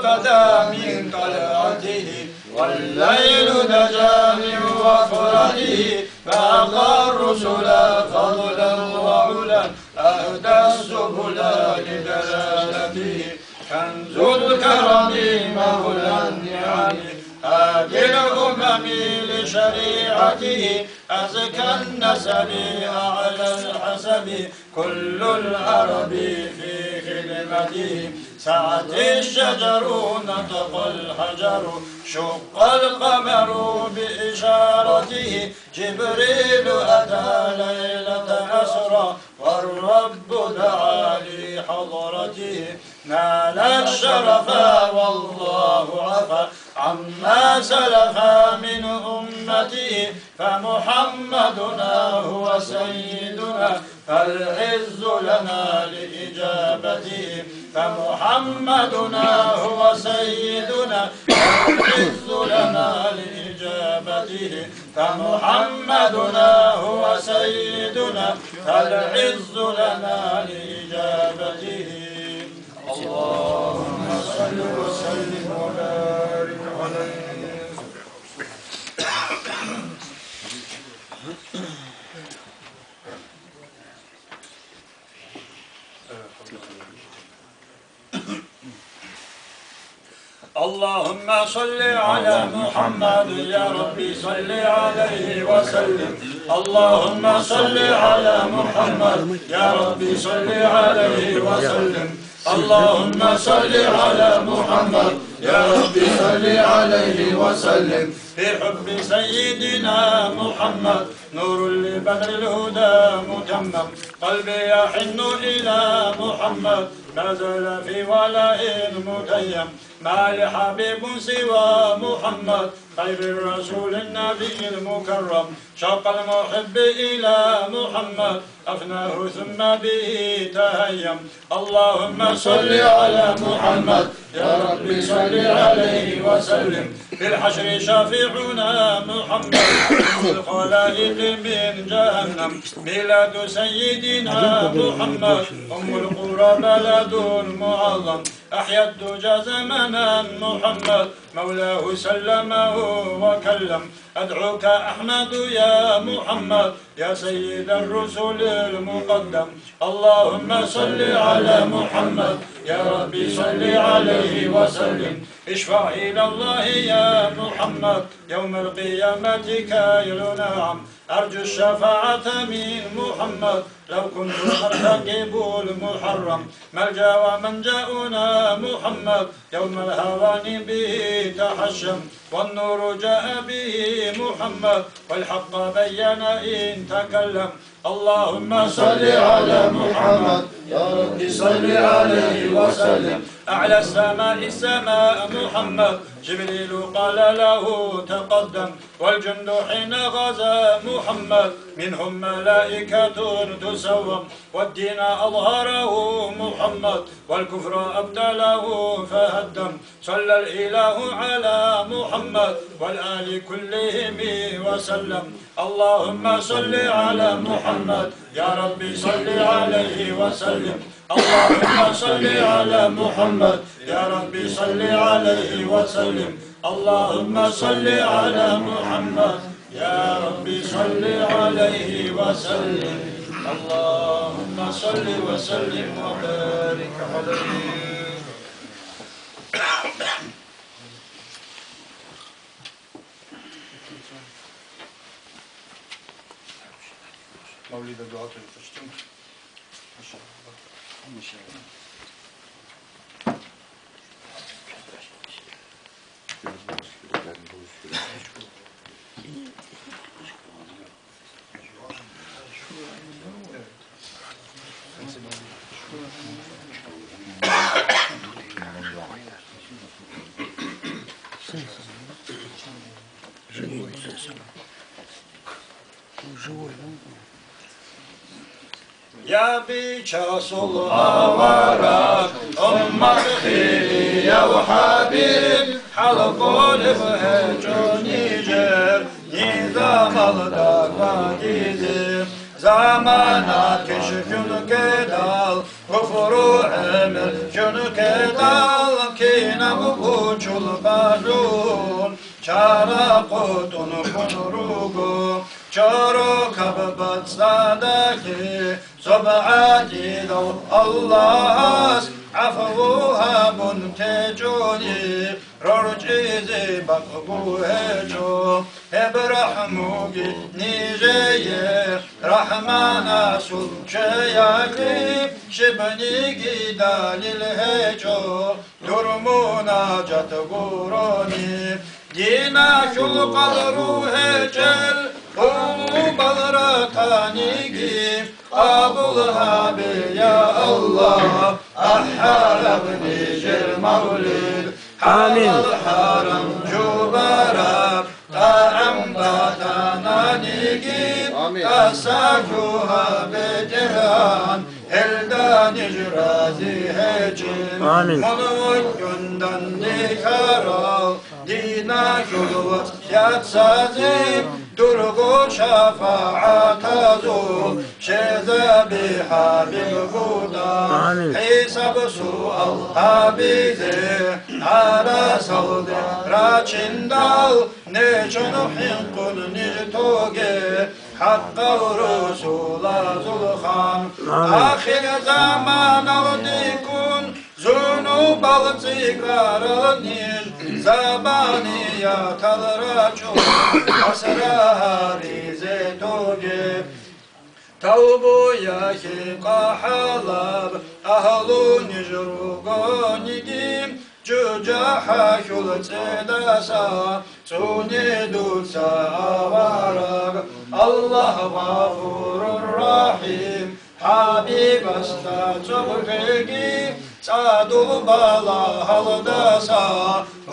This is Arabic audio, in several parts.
بدا من طلعته والليل دجى من وفرته فأعطى الرسل فضلا وعلا أهدى السبل لدلالته كنز الكرم مولى النعم هادي الأمم لشريعته أزكى النسب أعلى الحسب كل العرب في خدمته سعت الشجر نطق الحجر شق القمر بإشارته جبريل أتى ليلة أسرى والرب دعا لحضرته نال الشرف والله عفا عما سلف من أمته فمحمدنا هو سيدنا فالعز لنا لإجابته فمحمدنا هو سيدنا فالعز لنا لإجابته فمحمدنا هو سيدنا فالعز لنا لإجابته اللهم صل وسلم وبارك عليه. اللهم صل على محمد يا ربي صل عليه وسلم اللهم صل على محمد يا ربي صل عليه وسلم اللهم صل على محمد يا ربي صل عليه وسلم في حب سيدنا محمد نور لبدر الهدى متمم قلبي يحن إلى محمد ما زال في ولاء متيم ما لحبيب سوى محمد خير الرسول النبي المكرم شوق المحب إلى محمد أفناه ثم به تهيم اللهم صل على محمد يا ربي صل عليه وسلم في الحشر شافعنا محمد في الخلائق من جهنم ميلاد سيدنا محمد أم القرى بلد معظم أحيا الدجى زمنا محمد مولاه سلمه وكلم أدعوك أحمد يا محمد يا سيد الرسل المقدم اللهم صل على محمد يا ربي صل عليه وسلم اشفع إلى الله يا محمد يوم القيامة كي نعم أرجو الشفاعة من محمد لو كنت أرتكب المحرم ملجأ ومنجأنا محمد يوم الهوان به تحشم والنور جاء به محمد والحق بين إن تكلم اللهم صل على محمد يا رب صل عليه وسلم أعلى السماء سماء محمد جبريل قال له تقدم والجند حين غزا محمد منهم ملائكة تسوم والدين أظهره محمد والكفر أبدله فهدم صلى الإله على محمد والآل كلهم وسلم اللهم صل على محمد يا ربي صل عليه وسلم اللهم صل على محمد يا ربي صل عليه وسلم اللهم صل على محمد يا ربي صل عليه وسلم اللهم صل وسلم وبارك عليه. مولد الدعاء الفشتم ما شاء الله ما شاء الله. يا بيك رسول الله أمك يا وحبيب حلقوا لفهجوني جر نظام الدقاقيزي زمانك شكون كدال كفر عمر شنو كدال كينا بوجل بارون شارا قطن بنروغو شارو كببت صدقي سبعاتي دو الله عفوها منتجوني رجيزي بقبوهجو ابرحموغي نيجي رحمانا سلشياكي شبنيغي داليل هجو درمونا جاتغوروني دينا شل قدرو هجل قومو بلرقانيغي قابلها بي يا الله أحال ابني جر مولد آمين الحرم جبرا طعم باتانا نيجي أساجوها بدهان هلدان جرازي هجم آمين ملوك جندن ديكارا دينا جلوت ياتسازي درغو شفاعة زو شذا بحبيب بودا حساب سؤال حبيزي على صلد راچندال نجن حنقل نجتوغي حق الرسول زلخان آخر زمان وديكون ذنوب التكرار النيل زبانيات الرجل أسرار زيتوغي توبو يحيق حلب أهل نجرغانيجي جوجا حول تدسا سوني دوسا أوارغ الله غفور رحيم حبيب استجبرگی صادو بالا هلدسا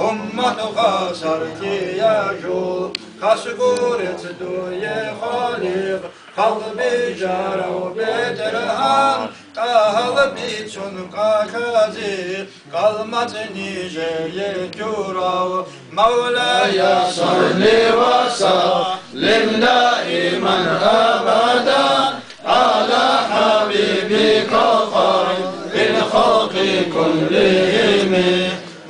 امت خسر کیاجو خسگورت دوی خالق قلبی جارو بترهان قلبی چون قاکازی قلمت نیجه یکورو مولاي صل وسلم دائما ابدا على حبيبك خير الخلق كلهم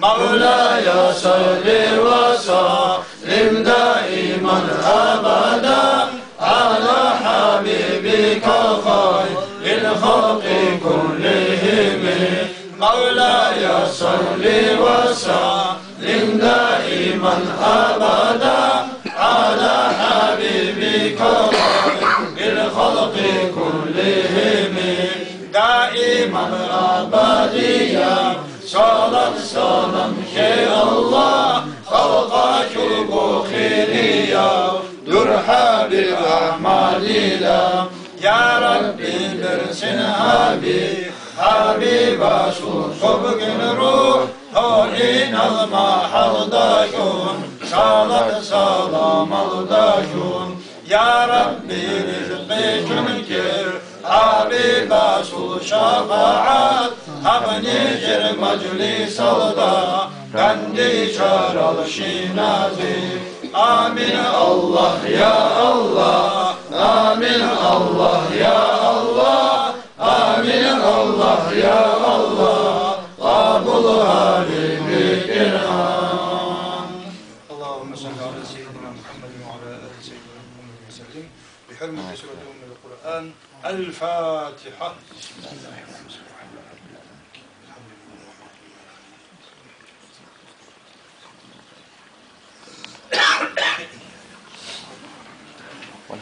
مولاي صل وسلم دائما ابدا على حبيبك خير الخلق كلهم مولاي صل وسلم دائما ابدا على حبيبك خير الخلق كلهم دائما ابديا صلاة سلام يا الله خلقك البخيرية درحب الأحمدية يا ربي برسن حبيب صبق الروح هولين المحل دايون صلاة سلام الدايون يا ربي رزقي جنكر حبيب شفاعات هبني جر مجلس الدا كندي شار الشينازي آمين الله يا الله آمين الله يا الله آمين الله يا الله قبلها بذكرها اللهم صل على سيدنا محمد وعلى آل سيدنا محمد وسلم بحرمة سورة أم القرآن الفاتحة ولا